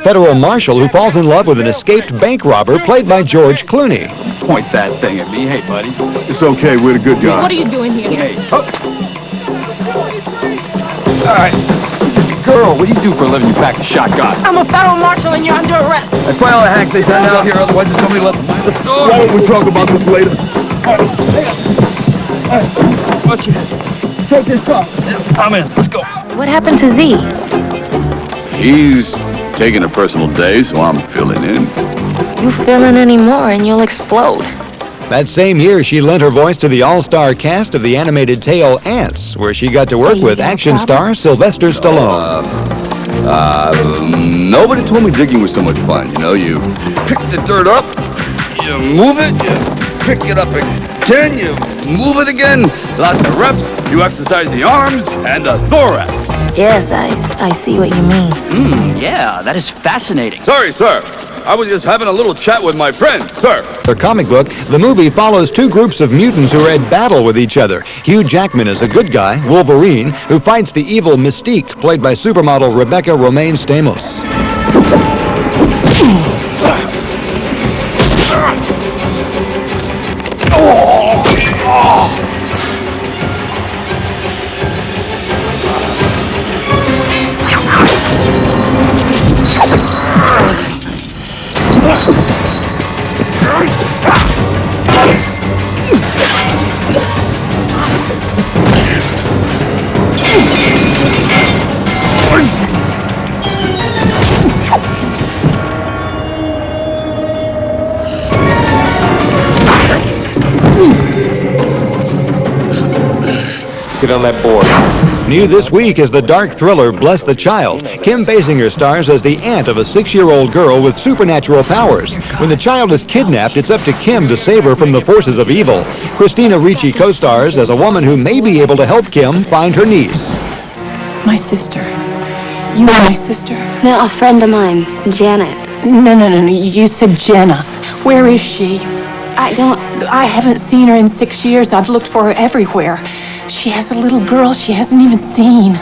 federal marshal who falls in love with an escaped bank robber played by George Clooney. Point that thing at me. Hey, buddy. It's okay, we're the good guys. What are you doing here? Hey. Oh. All right. Girl, what do you do for a living? You pack the shotgun. I'm a federal marshal and you're under arrest. That's why all the hacks they send out here, otherwise there's nobody left to mind the store. Why don't we talk about this later? Watch your head. Take this car. I'm in. Let's go. What happened to Z? He's taking a personal day, so I'm filling in. You fill in any more and you'll explode. That same year, she lent her voice to the all-star cast of the animated tale Antz, where she got to work with action star Sylvester Stallone. Nobody told me digging was so much fun. You know, you pick the dirt up, you move it, you pick it up again, you move it again. Lots of reps, you exercise the arms and the thorax. Yes, I see what you mean. Yeah, that is fascinating. Sorry, sir. I was just having a little chat with my friend, sir. Her comic book, the movie follows two groups of mutants who are at battle with each other. Hugh Jackman is a good guy, Wolverine, who fights the evil Mystique, played by supermodel Rebecca Romaine Stamos. Get on that board. New this week is the dark thriller Bless the Child. Kim Basinger stars as the aunt of a 6-year-old girl with supernatural powers. When the child is kidnapped, it's up to Kim to save her from the forces of evil. Christina Ricci co-stars as a woman who may be able to help Kim find her niece. My sister. You are my sister. No, a friend of mine, Janet. No. You said Jenna. Where is she? I haven't seen her in 6 years. I've looked for her everywhere. She has a little girl she hasn't even seen.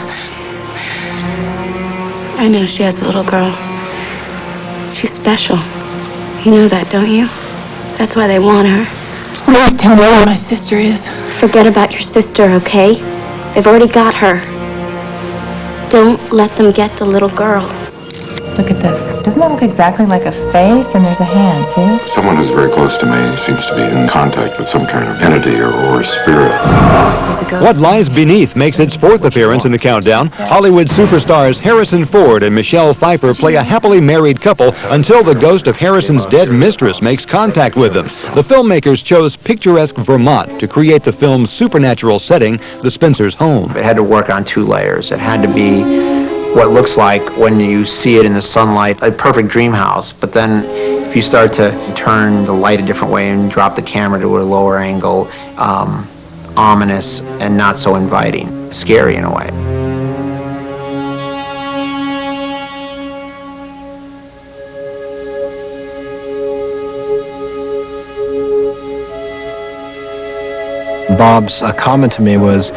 I know she has a little girl. She's special. You know that, don't you? That's why they want her. Please tell me where my sister is. Forget about your sister, okay? They've already got her. Don't let them get the little girl. Look at this. Doesn't that look exactly like a face? And there's a hand, see? Someone who's very close to me seems to be in contact with some kind of entity or spirit. What Lies Beneath makes its 4th appearance in the countdown. Hollywood superstars Harrison Ford and Michelle Pfeiffer play a happily married couple until the ghost of Harrison's dead mistress makes contact with them. The filmmakers chose picturesque Vermont to create the film's supernatural setting, the Spencer's home. It had to work on 2 layers. It had to be what looks like, when you see it in the sunlight, a perfect dream house. But then if you start to turn the light a different way and drop the camera to a lower angle, ominous and not so inviting, scary in a way. Bob's comment to me was,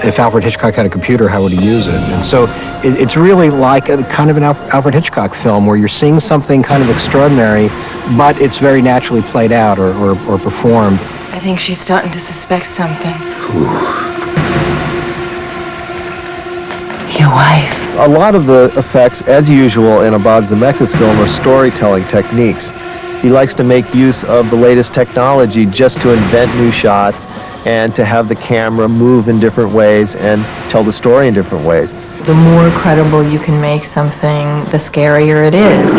if Alfred Hitchcock had a computer, how would he use it? And so it's really like a kind of an Alfred Hitchcock film where you're seeing something kind of extraordinary, but it's very naturally played out or performed. I think she's starting to suspect something. Your wife. A lot of the effects, as usual in a Bob Zemeckis film, are storytelling techniques. He likes to make use of the latest technology just to invent new shots and to have the camera move in different ways and tell the story in different ways. The more credible you can make something, the scarier it is.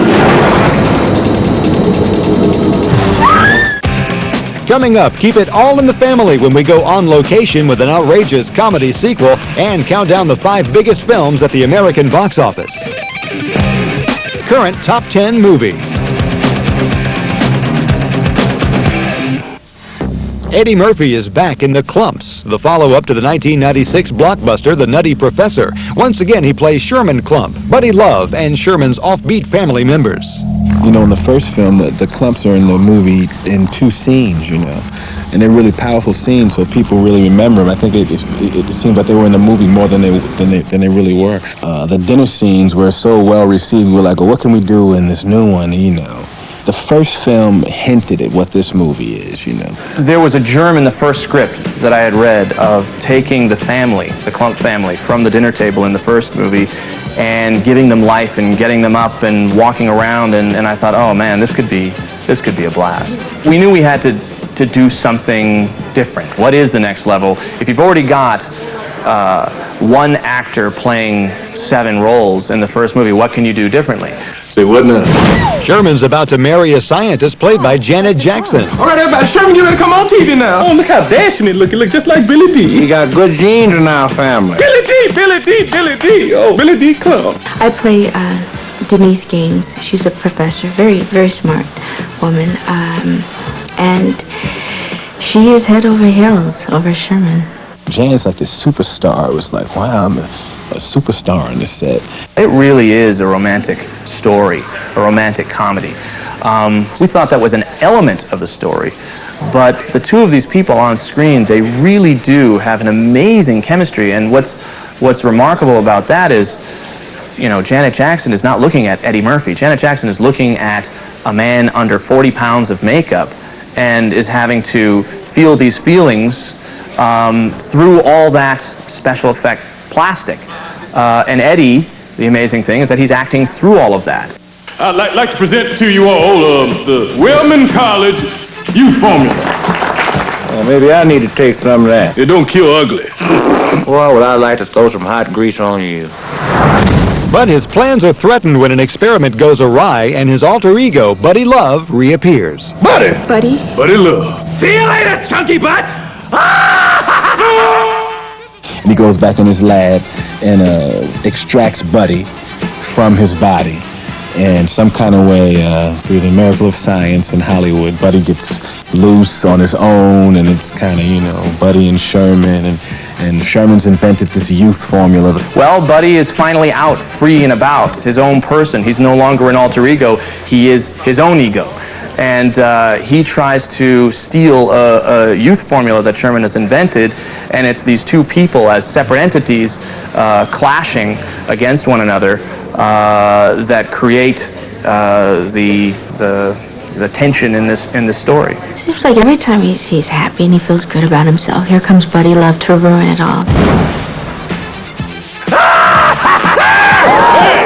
Coming up, keep it all in the family when we go on location with an outrageous comedy sequel and count down the 5 biggest films at the American box office. Current Top 10 movie. Eddie Murphy is back in The Klumps, the follow-up to the 1996 blockbuster The Nutty Professor. Once again, he plays Sherman Klump, Buddy Love, and Sherman's offbeat family members. You know, in the first film, the Klumps are in the movie in 2 scenes, you know. And they're really powerful scenes, so people really remember them. I think it seems like they were in the movie more than they really were. The dinner scenes were so well received. We were like, well, what can we do in this new one, you know? The first film hinted at what this movie is, you know. There was a germ in the first script that I had read of taking the family, the Klump family, from the dinner table in the first movie and giving them life and getting them up and walking around, and I thought, oh man, this could be a blast. We knew we had to do something different. What is the next level? If you've already got one actor playing 7 roles in the first movie, what can you do differently? Say what now? Sherman's about to marry a scientist played by Janet Jackson. All right, everybody, Sherman, you ready to come on TV now? Oh, look how dashing it look. It looks just like Billy D. You got good genes in our family. Billy D. Oh, Billy D. Club. I play Denise Gaines. She's a professor, very, very smart woman. And she is head over heels over Sherman. Janet's like this superstar. It was like, wow, I'm a superstar on this set. It really is a romantic story, a romantic comedy. We thought that was an element of the story, but the two of these people on screen, they really do have an amazing chemistry, and what's remarkable about that is, you know, Janet Jackson is not looking at Eddie Murphy. Janet Jackson is looking at a man under 40 pounds of makeup and is having to feel these feelings through all that special effect plastic. And Eddie, the amazing thing is that he's acting through all of that. I'd like to present to you all the Wellman College Youth Formula. Well, maybe I need to take some of that. It don't kill ugly. Well, would I like to throw some hot grease on you? But his plans are threatened when an experiment goes awry and his alter ego, Buddy Love, reappears. Buddy! Buddy? Buddy Love. See you later, chunky butt! And he goes back in his lab and extracts Buddy from his body. And some kind of way, through the miracle of science in Hollywood, Buddy gets loose on his own, and it's kind of, you know, Buddy and Sherman, and Sherman's invented this youth formula. Well, Buddy is finally out, free and about, his own person. He's no longer an alter ego, he is his own ego. And he tries to steal a youth formula that Sherman has invented, and it's these two people as separate entities clashing against one another that create the tension in this story. It seems like every time he's happy and he feels good about himself, here comes Buddy Love to ruin it all.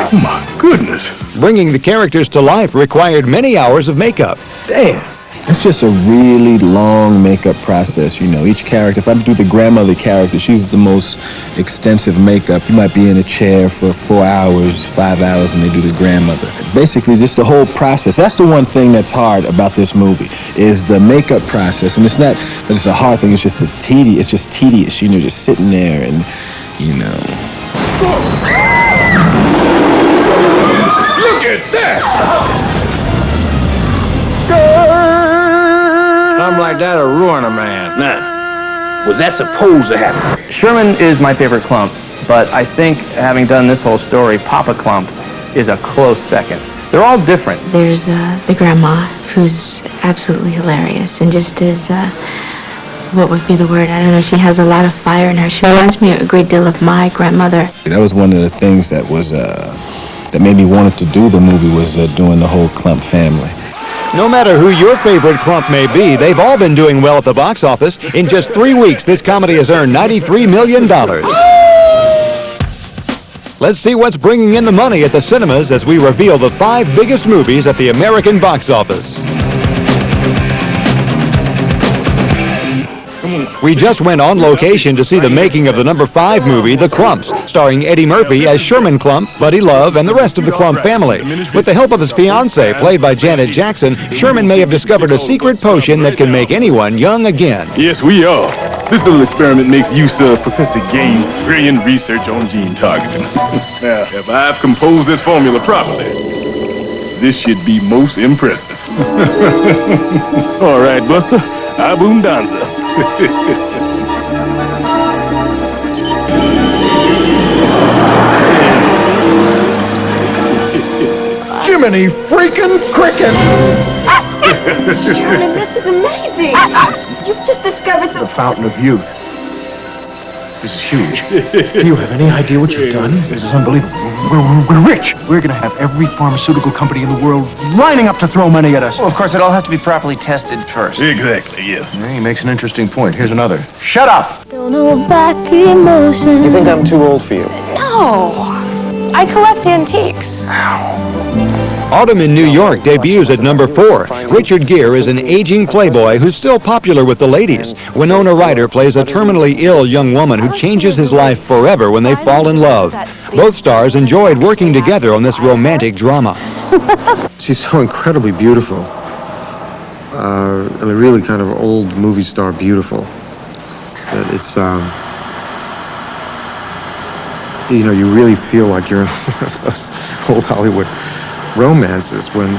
Oh my goodness. Bringing the characters to life required many hours of makeup. Damn. It's just a really long makeup process, you know. Each character, if I do the grandmother character, she's the most extensive makeup. You might be in a chair for 4 hours, 5 hours when they do the grandmother. Basically, just the whole process. That's the one thing that's hard about this movie, is the makeup process. And it's not that it's a hard thing, it's just tedious, you know, just sitting there and, you know. Look at that! Something like that'll ruin a man. Now, was that supposed to happen? Sherman is my favorite Klump, but I think, having done this whole story, Papa Klump is a close second. They're all different. There's the grandma, who's absolutely hilarious, and just as, what would be the word? I don't know. She has a lot of fire in her. She reminds me a great deal of my grandmother. That was one of the things that was, that made me wanted to do the movie, was doing the whole Klump family. No matter who your favorite Klump may be, they've all been doing well at the box office. In just 3 weeks, this comedy has earned $93 million. Let's see what's bringing in the money at the cinemas as we reveal the 5 biggest movies at the American box office. We just went on location to see the making of the number 5 movie, The Klumps, starring Eddie Murphy as Sherman Klump, Buddy Love, and the rest of the Klump family. With the help of his fiancée, played by Janet Jackson, Sherman may have discovered a secret potion that can make anyone young again. Yes, we are. This little experiment makes use of Professor Gaines' brilliant research on gene targeting. Now, if I've composed this formula properly, this should be most impressive. All right, Buster, abundanza. Jiminy freaking cricket! Sherman, this is amazing. You've just discovered The fountain of youth. This is huge. Do you have any idea what you've done? This is unbelievable. We're rich. We're going to have every pharmaceutical company in the world lining up to throw money at us. Well, of course, it all has to be properly tested first. Exactly, yes. Yeah, he makes an interesting point. Here's another. Shut up! You think I'm too old for you? No. I collect antiques. Autumn in New York debuts at number 4. Richard Gere is an aging playboy who's still popular with the ladies. Winona Ryder plays a terminally ill young woman who changes his life forever when they fall in love. Both stars enjoyed working together on this romantic drama. She's so incredibly beautiful. I mean, really kind of old movie star beautiful. That it's, you know, you really feel like you're in one of those old Hollywood romances when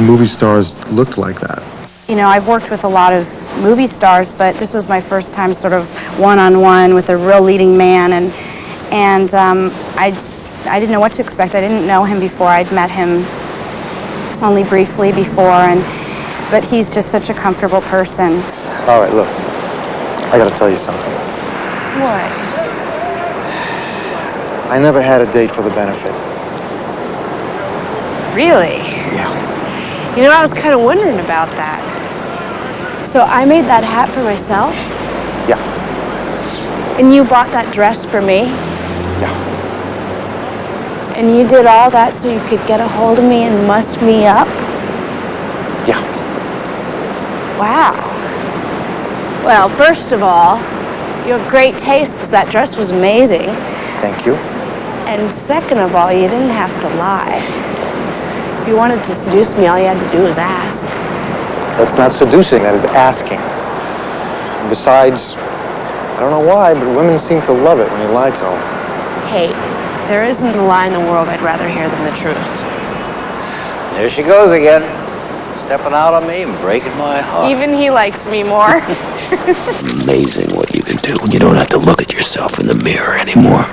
movie stars looked like that. You know, I've worked with a lot of movie stars, but this was my first time sort of one-on-one with a real leading man, and I didn't know what to expect. I didn't know him before. I'd met him only briefly before, but he's just such a comfortable person. All right, look, I gotta tell you something. What? I never had a date for the benefit. Really? Yeah. You know, I was kind of wondering about that. So I made that hat for myself? Yeah. And you bought that dress for me? Yeah. And you did all that so you could get a hold of me and muss me up? Yeah. Wow. Well, first of all, you have great taste because that dress was amazing. Thank you. And second of all, you didn't have to lie. If you wanted to seduce me, all you had to do was ask. That's not seducing, that is asking. And besides, I don't know why, but women seem to love it when you lie to them. Hey, there isn't a lie in the world I'd rather hear than the truth. There she goes again. Stepping out on me and breaking my heart. Even he likes me more. Amazing what you can do when you don't have to look at yourself in the mirror anymore.